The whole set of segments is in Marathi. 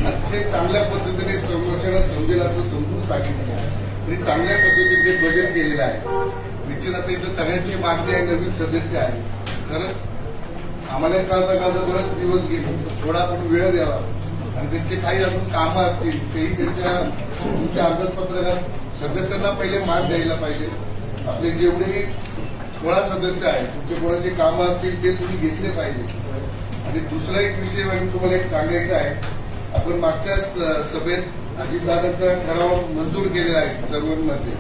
अतिशय चांगल्या पद्धतीने संरक्षणात समजेल असं समजून सांगितलं आहे. तरी चांगल्या पद्धतीने बजेट केलेलं आहे. निश्चित आता इथं सगळ्यांची मागणी आहे, नवीन सदस्य आहे. खरंच आम्हाला काळता बरेच दिवस गेले, थोडा आपण वेळ द्यावा आणि त्यांचे काही अजून कामं असतील तेही तुमच्या अंदाजपत्रकात सदस्यांना पहिले मान द्यायला पाहिजे. आपले जेवढे 16 सदस्य आहेत तुमचे कोणाचे कामं असतील ते तुम्ही घेतले पाहिजे. आणि दुसरा एक विषय म्हणजे तुम्हाला एक सांगायचा आहे, आपण मागच्या सभेत अजितदादांचा ठराव मंजूर केलेला आहे सर्वांमध्ये.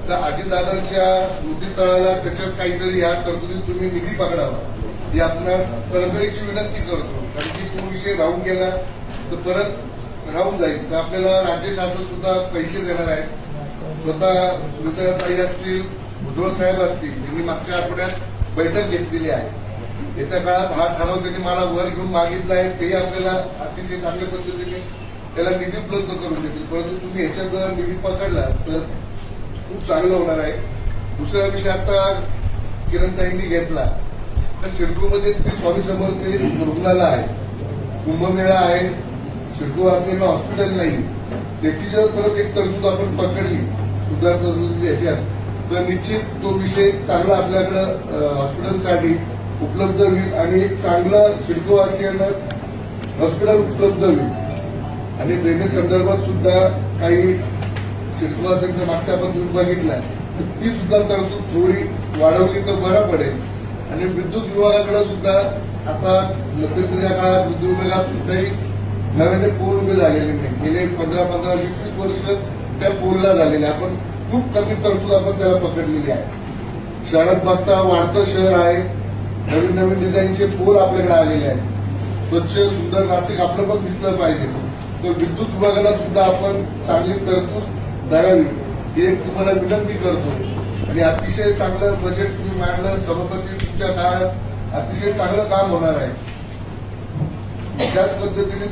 तर अजितदादांच्या स्मृतीस्थळाला त्याच्यात काहीतरी या तरतुदीत तुम्ही निधी पकडावा ही आपणास कळकळीची विनंती करतो. कारण की तो विषय राहून गेला तर परत राहून जाईल. तर आपल्याला राज्य शासन सुद्धा पैसे देणार आहे. स्वतः सुनीताताई असतील, भुजबळ साहेब असतील, यांनी मागच्या आठवड्यात बैठक घेतलेली आहे. येत्या काळात हा ठराव त्यांनी मला वर घेऊन मागितला आहे. तेही आपल्याला अतिशय चांगल्या पद्धतीने त्याला निधी उपलब्ध करून देतील. परंतु तुम्ही ह्याच्यात जर निधी पकडला तर खूप चांगलं होणार आहे. दुसरा विषय आता किरणताईंनी घेतला तर सिडकोमध्ये श्री स्वामी समर्थ रुग्णालय आहे, कुंभमेळा आहे, सिडको असेल हॉस्पिटल नाही. त्याची जर परत एक तरतूद आपण पकडली सुधारणा याच्यात तर निश्चित तो विषय चांगला आपल्याकडं हॉस्पिटलसाठी उपलब्ध होईल आणि एक चांगलं सिडकोवासियांना हॉस्पिटल उपलब्ध होईल. आणि ड्रेनेज संदर्भात सुद्धा काही सिडकोवासियांच्या मागच्या आपण तुम्ही बघितला तर ती सुद्धा तरतूद थोडी वाढवली तर बरं पडेल. आणि विद्युत विभागाकडे सुद्धा आता मध्यंतरीच्या काळात विद्युत विभागात सुद्धाही नव्याने पोल उभे झालेले नाही. गेले 15-20 वर्ष त्या पोलला झालेले. आपण खूप कमी तरतूद आपण त्याला पकडलेली आहे. शहरात बघता वाढतं शहर आहे, नवीन नवीन डिझाईनचे पोल आपल्याकडे आलेले आहेत. स्वच्छ सुंदर नाशिक आपलं पण दिसलं पाहिजे. तर विद्युत विभागाला सुद्धा आपण चांगली तरतूद द्यावी ही एक तुम्हाला विनंती करतो. आणि अतिशय चांगलं बजेट तुम्ही मांडलं सभापती, तुमच्या काळात अतिशय चांगलं काम होणार आहे. त्याच पद्धतीने